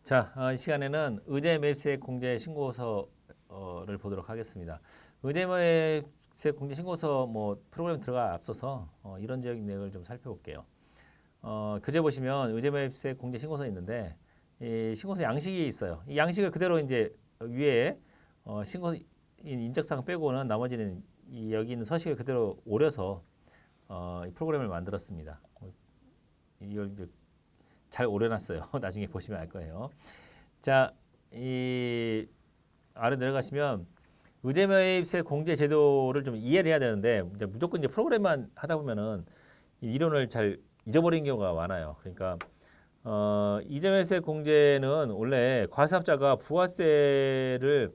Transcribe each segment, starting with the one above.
자, 이 시간에는 의제 매입세 공제 신고서를 보도록 하겠습니다. 의제 매입세 공제 신고서 프로그램 들어가 앞서서 이론적인 내용을 좀 살펴볼게요. 교재 보시면 의제 매입세 공제 신고서 있는데 이 신고서 양식이 있어요. 이 양식을 그대로 이제 위에 신고서 인적사항 빼고는 나머지는 여기 있는 서식을 그대로 오려서 이 프로그램을 만들었습니다. 이걸 이제 잘 오려놨어요. 나중에 보시면 알 거예요. 자, 이 아래 내려가시면 의제매입세 공제 제도를 좀 이해를 해야 되는데 이제 무조건 이제 프로그램만 하다 보면은 이 이론을 잘 잊어버리는 경우가 많아요. 그러니까 의제매입세 공제는 원래 과세업자가 부가세를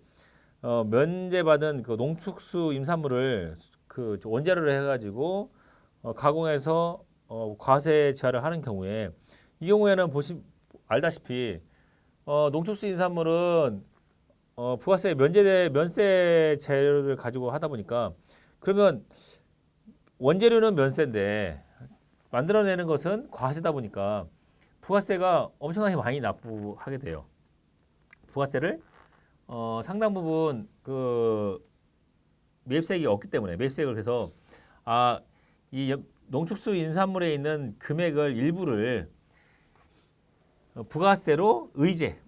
면제받은 그 농축수 임산물을 그 원재료로 해가지고 가공해서 과세 제하를 하는 경우에 이 경우에는 알다시피 농축수 인산물은 부가세 면세 재료를 가지고 하다 보니까 그러면 원재료는 면세인데 만들어내는 것은 과세다 보니까 부가세가 엄청나게 많이 납부하게 돼요. 부가세를 상당 부분 그 매입세액이 없기 때문에 매입세액을 그래서 이 농축수 인산물에 있는 금액을 일부를 부가세로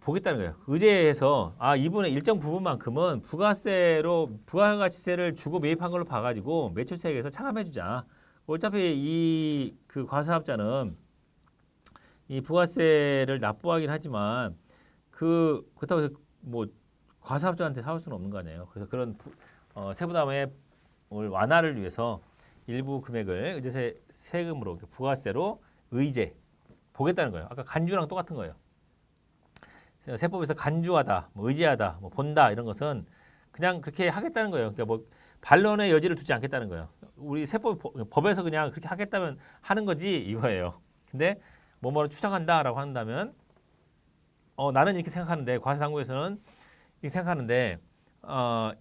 보겠다는 거예요. 의제해서 이분의 일정 부분만큼은 부가세로 부가가치세를 주고 매입한 걸로 봐가지고 매출세액에서 차감해주자. 어차피 이 그 과세업자는 이 부가세를 납부하긴 하지만 그렇다고 해서 뭐 과세업자한테 사올 수는 없는 거 아니에요. 그래서 그런 세부담의 완화를 위해서 일부 금액을 의제세 세금으로 부가세로 보겠다는 거예요. 아까 간주랑 똑같은 거예요. 세법에서 간주하다, 의지하다, 본다 이런 것은 그냥 그렇게 하겠다는 거예요. 그러니까 반론의 여지를 두지 않겠다는 거예요. 우리 법에서 그냥 그렇게 하겠다면 하는 거지 이거예요. 근데 뭐뭐를 추정한다라고 한다면 나는 이렇게 생각하는데 과세당국에서는 이렇게 생각하는데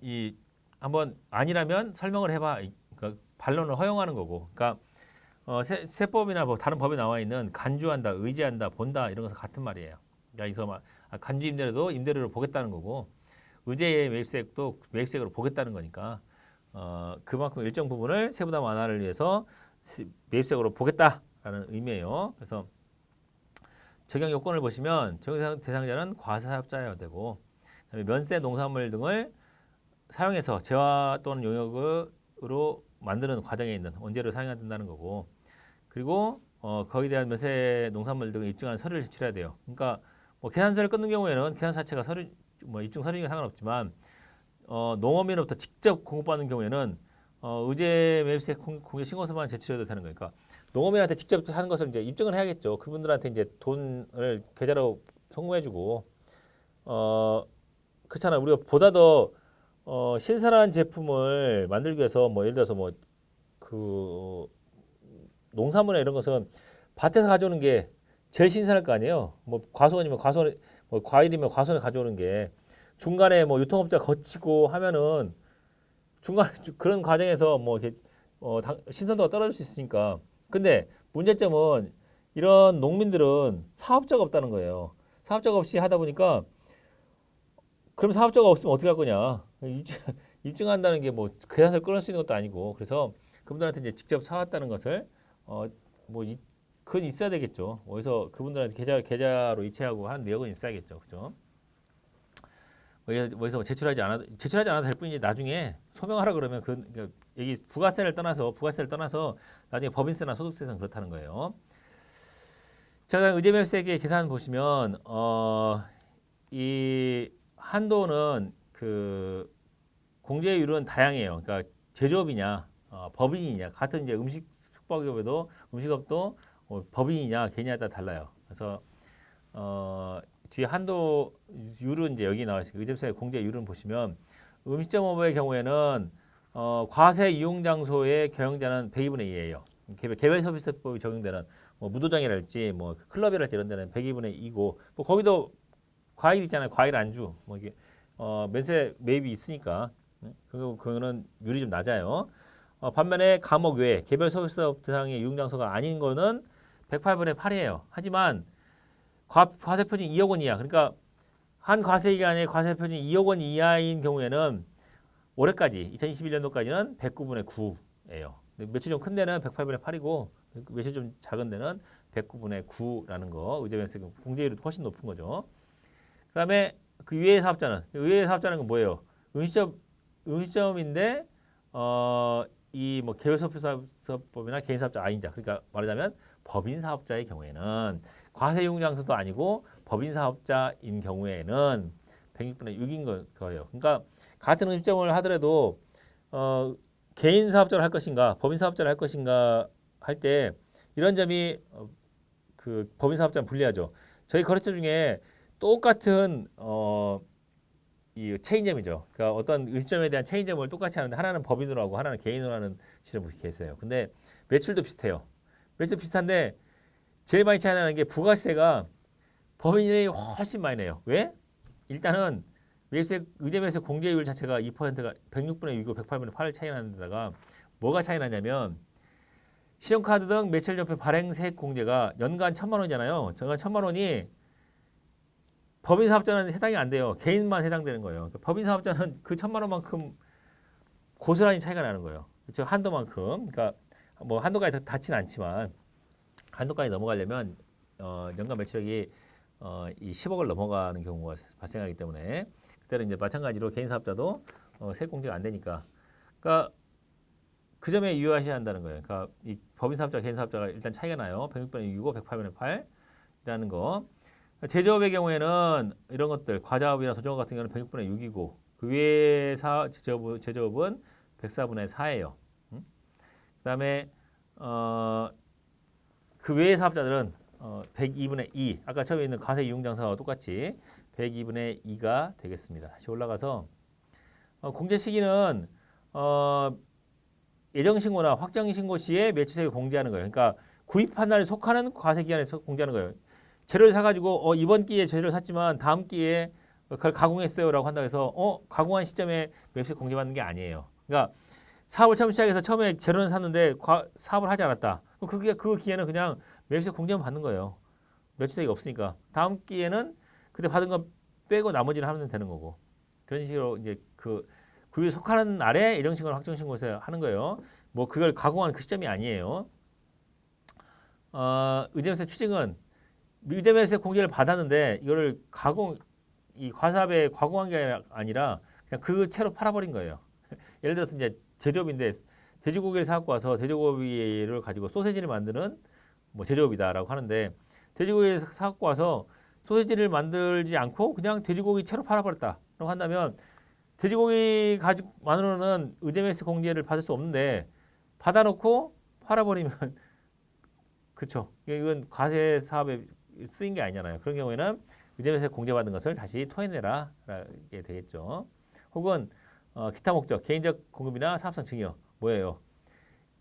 이 한번 아니라면 설명을 해봐. 그러니까 반론을 허용하는 거고. 그러니까 세법이나 다른 법에 나와 있는 간주한다, 의지한다, 본다 이런 것은 같은 말이에요. 그러니까 간주 임대료도 임대료로 보겠다는 거고 의제의 매입세액도 매입세액으로 보겠다는 거니까 그만큼 일정 부분을 세부담 완화를 위해서 매입세액으로 보겠다라는 의미예요. 그래서 적용 요건을 보시면 적용 대상자는 과세사업자여야 되고 면세 농산물 등을 사용해서 재화 또는 용역으로 만드는 과정에 있는 원재료를 사용해야 된다는 거고 그리고 거기에 대한 면세 농산물 등을 입증하는 서류를 제출해야 돼요. 그러니까 계산서를 끊는 경우에는 계산서 자체가 서류 입증 서류가 상관없지만 농업인으로부터 직접 공급받는 경우에는 의제 매입세 공개 신고서만 제출해도 되는 거니까 그러니까 농업인한테 직접 하는 것을 이제 입증을 해야겠죠. 그분들한테 이제 돈을 계좌로 송금해주고 그렇잖아. 우리가 보다 더 신선한 제품을 만들기 위해서 예를 들어서 그 농산물이나 이런 것은 밭에서 가져오는 게 제일 신선할 거 아니에요. 과수원이면 과수원, 과일이면 과수원에 가져오는 게 중간에 유통업자 거치고 하면은 중간에 그런 과정에서 이렇게 신선도가 떨어질 수 있으니까. 근데 문제점은 이런 농민들은 사업자가 없다는 거예요. 사업자가 없이 하다 보니까 그럼 사업자가 없으면 어떻게 할 거냐? 입증한다는 게 계산서를 끊을 수 있는 것도 아니고 그래서 그분들한테 이제 직접 사왔다는 것을 그건 있어야 되겠죠. 어디서 그분들한테 계좌로 이체하고 한 내역은 있어야겠죠, 그죠? 어디서 제출하지 않아도 될 뿐이지 나중에 소명하라 그러면 그러니까 여기 부가세를 떠나서 나중에 법인세나 소득세는 그렇다는 거예요. 자, 그다음 의제매입세액의 계산 보시면 이 한도는 그 공제율은 다양해요. 그러니까 제조업이냐, 법인이냐, 같은 이제 숙박업에도 음식업도 법인이냐 개인에 따라 달라요. 그래서 뒤에 한도율은 이제 여기 나와 있으니까 의제세 공제율은 보시면 음식점업의 경우에는 과세 이용 장소의 경영자는 102분의 2예요. 개별 서비스법이 적용되는 무도장이랄지 클럽이랄지 이런 데는 102분의 2고 거기도 과일 있잖아요. 과일 안주 이게 면세 매입이 있으니까 그거는 율이 좀 낮아요. 반면에 감옥 외에 개별 서비스업 대상의 이용 장소가 아닌 거는 108분의 8이에요. 하지만 과세 표준 2억 원 이하. 그러니까 한 과세 기간에 과세 표준 2억 원 이하인 경우에는 올해까지 2021년도까지는 109분의 9예요. 매출 좀 큰 데는 108분의 8이고 매출 좀 작은 데는 109분의 9라는 거. 의제면세 공제율이 훨씬 높은 거죠. 그다음에 그 위의 사업자는 건 뭐예요? 음식점인데 이 뭐 개별사업법이나 개인사업자 아닌자. 그러니까 말하자면 법인사업자의 경우에는 과세용장소도 아니고 법인사업자인 경우에는 106분의 6인 거예요. 그러니까 같은 음식점을 하더라도 개인 사업자를 할 것인가, 법인 사업자를 할 것인가 할 때 이런 점이 그 법인 사업자는 불리하죠. 저희 거래처 중에 똑같은 이 체인점이죠. 그러니까 어떤 음식점에 대한 체인점을 똑같이 하는데 하나는 법인으로 하고 하나는 개인으로 하는 시점이 계세요. 근데 매출도 비슷해요. 매출 비슷한데 제일 많이 차이 나는 게 부가세가 법인이 훨씬 많이 내요. 왜? 일단은 의제매세 공제율 자체가 2%가 106분의 6이고 108분의 8 차이 나는 데다가 뭐가 차이 나냐면 신용카드 등 매출협회 발행 세액 공제가 연간 1,000만 원이잖아요. 연간 1,000만 원이 법인 사업자는 해당이 안 돼요. 개인만 해당되는 거예요. 그러니까 법인 사업자는 그 1,000만 원만큼 고스란히 차이가 나는 거예요. 그렇죠? 한도만큼. 그러니까 뭐 한도까지 닿지는 않지만 한도까지 넘어가려면 연간 매출액이 이 10억을 넘어가는 경우가 발생하기 때문에 그때는 이제 마찬가지로 개인 사업자도 세액 공제가 안 되니까. 그러니까 그 점에 유의하셔야 한다는 거예요. 그러니까 이 법인 사업자, 개인 사업자가 일단 차이가 나요. 106분의 6이고 108분의 8이라는 거. 제조업의 경우에는 이런 것들 과자업이나 도정업 같은 경우는 106분의 6이고 그 외의 제조업은 104분의 4예요. 그다음에 그 외의 사업자들은 102분의 2. 아까 처음에 있는 과세 이용장사와 똑같이 102분의 2가 되겠습니다. 다시 올라가서 공제 시기는 예정신고나 확정신고 시에 매출세액을 공제하는 거예요. 그러니까 구입한 날에 속하는 과세 기간에 공제하는 거예요. 재료를 사가지고 이번 기회에 재료를 샀지만 다음 기회에 그걸 가공했어요라고 한다고 해서 가공한 시점에 매출세 공제받는 게 아니에요. 그러니까 사업을 처음 시작해서 처음에 재료는 샀는데 사업을 하지 않았다. 그 기회는 그냥 매출세 공제만 받는 거예요. 매출세액이 없으니까 다음 기회는 그때 받은 거 빼고 나머지를 하면 되는 거고 그런 식으로 이제 그 구입에 속하는 날에 예정신고나 확정신고에서 하는 거예요. 뭐 그걸 가공한 그 시점이 아니에요. 의제매세 추징은 의제매세 공제를 받았는데 이거를 이 과사업에 가공한 게 아니라 그냥 그 채로 팔아버린 거예요. 예를 들어서 이제 제조업인데 돼지고기를 사갖고 와서 돼지고기를 가지고 소세지를 만드는 뭐 제조업이다라고 하는데 돼지고기를 사갖고 와서 소세지를 만들지 않고 그냥 돼지고기 채로 팔아버렸다라고 한다면 돼지고기 가지고만으로는 의제매세 공제를 받을 수 없는데 받아놓고 팔아버리면 그렇죠. 이건 과세 사업에 쓰인 게 아니잖아요. 그런 경우에는 의제매세 공제받은 것을 다시 토해내라게 되겠죠. 혹은 기타 목적, 개인적 공급이나 사업성 증여 뭐예요?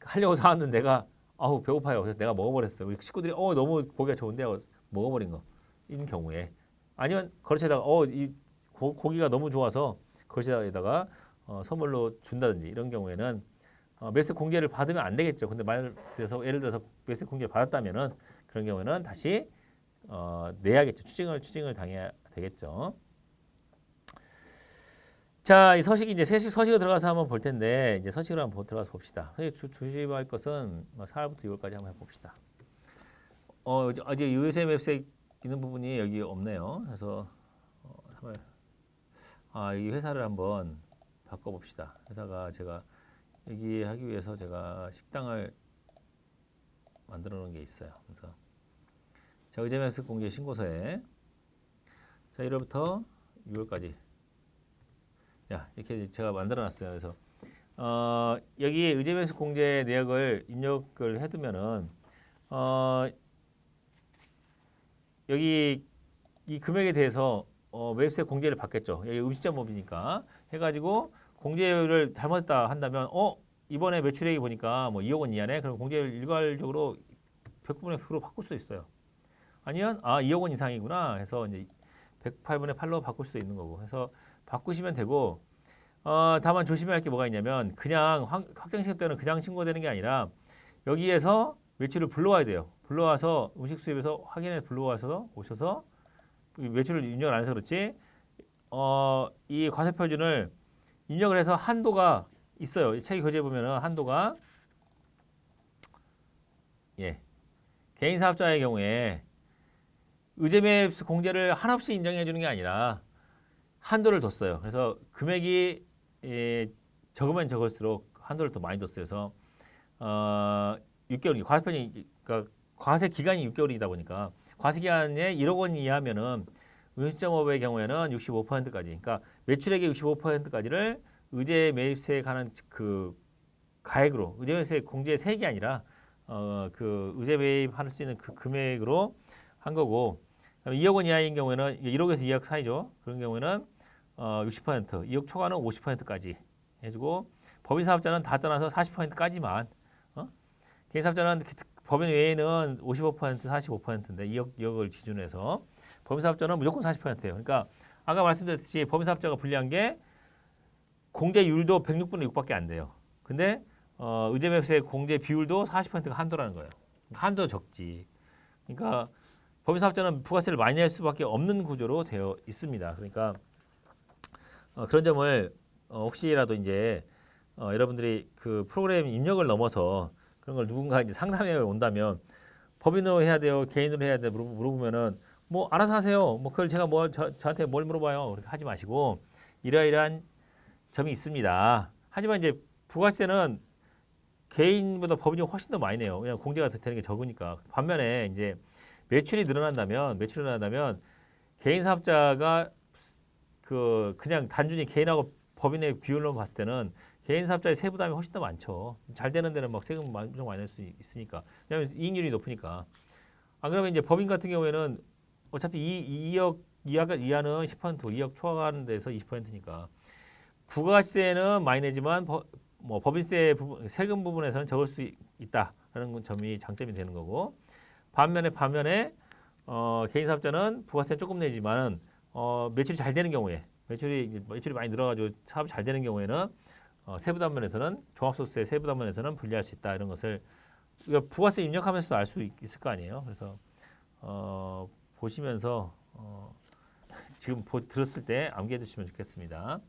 하려고 사왔는데 내가 배고파요. 그래서 내가 먹어버렸어요. 우리 식구들이 너무 고기가 좋은데 먹어버린 거인 경우에 아니면 거래처에다가 이 고기가 너무 좋아서 거래처에다가 선물로 준다든지 이런 경우에는 매수세 공제를 받으면 안 되겠죠. 근데 예를 들어서 매수세 공제를 받았다면은 그런 경우에는 다시 내야겠죠. 추징을 당해야 되겠죠. 자, 이 서식이 이제 서식으로 들어가서 한번 볼 텐데 이제 서식으로 한번 들어가서 봅시다. 조심할 것은 4월부터 6월까지 한번 해봅시다. 이제 유세 매수세 있는 부분이 여기 없네요. 그래서 이 회사를 한번 바꿔봅시다. 회사가 제가 여기 하기 위해서 제가 식당을 만들어 놓은 게 있어요. 그래서 자, 의제매수 공제 신고서에 자 1월부터 6월까지 이렇게 제가 만들어 놨어요. 그래서 여기 의제매수 공제 내역을 입력을 해두면은 여기 이 금액에 대해서 매수세 공제를 받겠죠. 여기 음식점업이니까 해가지고 공제율을 잘못했다 한다면 이번에 매출액이 보니까 뭐 2억 원 이하네. 그럼 공제율 일괄적으로 100분의 100으로 바꿀 수 있어요. 아니면 2억 원 이상이구나 해서 이제 108분의 8로 바꿀 수도 있는 거고. 해서 바꾸시면 되고 다만 조심해야 할 게 뭐가 있냐면 그냥 확정신고 때는 그냥 신고되는 게 아니라 여기에서 매출을 불러와야 돼요. 불러와서 음식 수입에서 확인해 불러와서 오셔서 매출을 입력을 안 해서 그렇지. 이 과세 표준을 입력을 해서 한도가 있어요. 책임 교재에 보면은 한도가 예. 개인 사업자의 경우에 의제매 공제를 한없이 인정해 주는 게 아니라 한도를 뒀어요. 그래서 금액이 적으면 적을수록 한도를 더 많이 뒀어요. 그래서 6개월 과세편이 그러니까 과세 기간이 6개월이다 보니까 과세 기간에 1억 원 이하면은 음식점업의 경우에는 65%까지, 그러니까 매출액의 65%까지를 의제 매입세에 관한 그 가액으로 의제 매입세 공제 세액이 아니라 그 의제 매입할 수 있는 그 금액으로 한 거고, 2억 원 이하인 경우에는 1억에서 2억 사이죠. 그런 경우에는 60%, 2억 초과는 50%까지 해주고, 법인 사업자는 다 떠나서 40%까지만, 개인 사업자는 법인 외에는 55%, 45%인데 2억을 기준으로 해서 법인 사업자는 무조건 40%예요. 그러니까 아까 말씀드렸듯이 법인 사업자가 불리한 게 공제율도 106분의 6밖에 안 돼요. 근데 의제 매입세 공제 비율도 40%가 한도라는 거예요. 한도 적지. 그러니까 법인 사업자는 부가세를 많이 낼 수밖에 없는 구조로 되어 있습니다. 그러니까 그런 점을 혹시라도 이제 여러분들이 그 프로그램 입력을 넘어서 그런 걸 누군가 이제 상담에 온다면 법인으로 해야 돼요, 개인으로 해야 돼요 물어보면은 뭐 알아서 하세요. 뭐 그걸 제가 뭐 저한테 뭘 물어봐요. 그렇게 하지 마시고 이러이러한 점이 있습니다. 하지만 이제 부가세는 개인보다 법인이 훨씬 더 많이 내요. 그냥 공제가 되는 게 적으니까. 반면에 이제 매출이 늘어난다면 개인 사업자가 그냥 단순히 개인하고 법인의 비율로 봤을 때는 개인 사업자의 세부담이 훨씬 더 많죠. 잘 되는 데는 막 세금 엄청 많이 낼 수 있으니까. 왜냐하면 이익률이 높으니까. 안 그러면 이제 법인 같은 경우에는 어차피 2억 이하는 10%, 2억 초과하는 데서 20%니까. 부가세는 많이 내지만 뭐 법인세 부분, 세금 부분에서는 적을 수 있다라는 점이 장점이 되는 거고, 반면에 개인 사업자는 부가세 조금 내지만은 매출이 잘 되는 경우에 매출이 많이 늘어가지고 사업이 잘 되는 경우에는 세부담면에서는 종합소득세 세부담면에서는 분리할 수 있다, 이런 것을 우리가 부가세 입력하면서도 알 수 있을 거 아니에요. 그래서 보시면서 지금 들었을 때 암기해 두시면 좋겠습니다.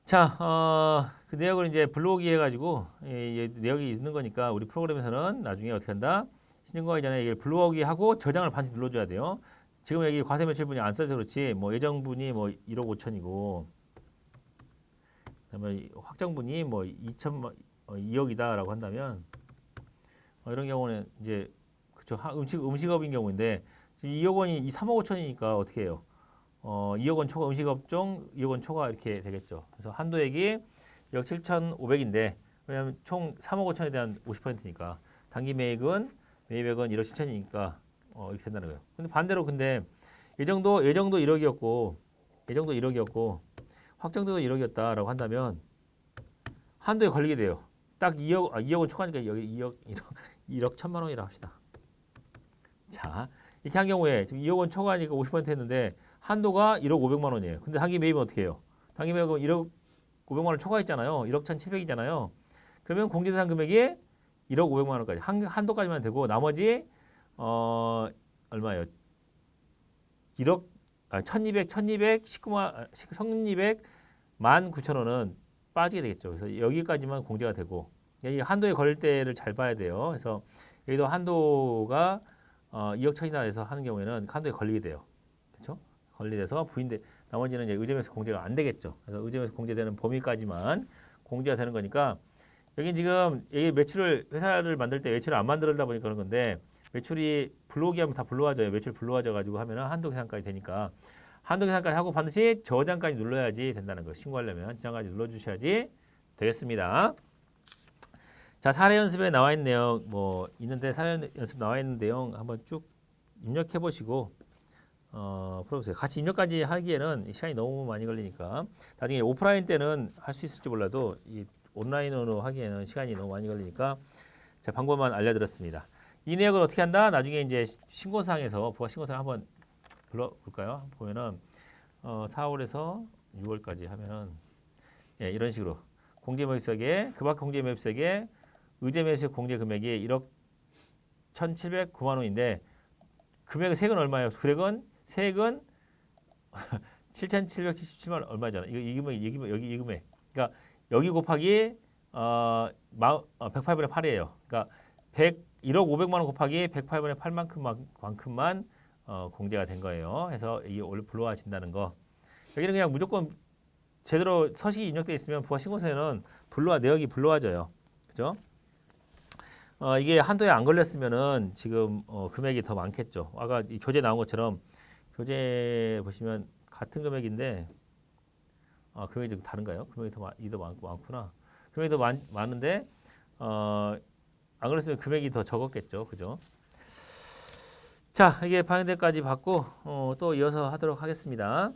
자, 그 내역을 이제 불러오기 해가지고 내역이 있는 거니까 우리 프로그램에서는 나중에 어떻게 한다? 신청하기 전에 이걸 불러오기 하고 저장을 반드시 눌러줘야 돼요. 지금 여기 과세 매출분이 안 써서 그렇지 뭐 예정분이 뭐 1억 5천이고 그다음에 확정분이 뭐 2억이다라고 한다면 이런 경우는 이제 그쵸 음식업인 경우인데 2억 원이 3억 5천이니까 어떻게 해요? 2억 원 초과 음식업종 2억 원 초과 이렇게 되겠죠. 그래서 한도액이 1억 7,500인데 왜냐하면 총 3억 5천에 대한 50%니까 단기 매입액은 1억 7천이니까 이렇게 된다는 거예요. 근데 반대로 예정도 1억이었고 확정도도 1억이었다라고 한다면 한도에 걸리게 돼요. 딱 2억을 초과하니까 여기 1억 1천만 원이라 합시다. 자, 이렇게 한 경우에 지금 2억 원 초과하니까 50% 했는데 한도가 1억 5백만 원이에요. 근데 단기 매입은 어떻게 해요? 단기 매입은 1억 5백만 원 초과했잖아요. 1억 1,700이잖아요. 그러면 공제대상 금액이 1억 5백만 원까지 한도까지만 되고 나머지 얼마예요? 1,200 19,900만 빠지게 되겠죠. 그래서 여기까지만 공제가 되고 이 한도에 걸릴 때를 잘 봐야 돼요. 그래서 여기도 한도가 2억 천이나 해서 하는 경우에는 한도에 걸리게 돼요. 그렇죠? 걸리돼서 부인돼 나머지는 이제 의제매수 공제가 안 되겠죠. 그래서 의제매수 공제되는 범위까지만 공제가 되는 거니까 여기 지금 이 매출을 회사를 만들 때 매출을 안 만들다 보니까 그런 건데 매출이 불러오기 하면 다 불러와져요. 매출 불러와져 가지고 하면은 한도 계산까지 되니까 한도 계산까지 하고 반드시 저장까지 눌러야지 된다는 거. 신고하려면 저장까지 눌러주셔야지 되겠습니다. 자, 사례 연습에 나와 있는 내용 뭐 있는데 사례 연습 나와 있는 내용 한번 쭉 입력해 보시고 풀어보세요. 같이 입력까지 하기에는 시간이 너무 많이 걸리니까 나중에 오프라인 때는 할 수 있을지 몰라도 이 온라인으로 하기에는 시간이 너무 많이 걸리니까 제가 방법만 알려드렸습니다. 이 내역을 어떻게 한다? 나중에 이제 신고사항에서 부가 신고사항 한번 불러볼까요? 보면은 4월에서 6월까지 하면은 예, 이런 식으로 공제매입세액에 그밖 공제매입세액에 의제매입세 공제 금액이 1억 1,709만 원인데 금액은 세액은 얼마예요? 세액은 7,777만 원 얼마잖아. 여기 이 금액. 그러니까 여기 곱하기 108분의 8이에요. 그러니까 1억 500만 원 곱하기 108분의 8만큼만 공제가 된 거예요. 해서 이게 원래 불로화진다는 거. 여기는 그냥 무조건 제대로 서식이 입력되어 있으면 부가신고세는 내역이 불로화져요. 그죠? 이게 한도에 안 걸렸으면은 지금 금액이 더 많겠죠. 아까 이 교재 나온 것처럼 교재 보시면 같은 금액인데 금액이 좀 다른가요? 금액이 더 많구나. 금액이 더 많은데 안 그랬으면 금액이 더 적었겠죠. 그죠? 자, 이게 방향대까지 받고 또 이어서 하도록 하겠습니다.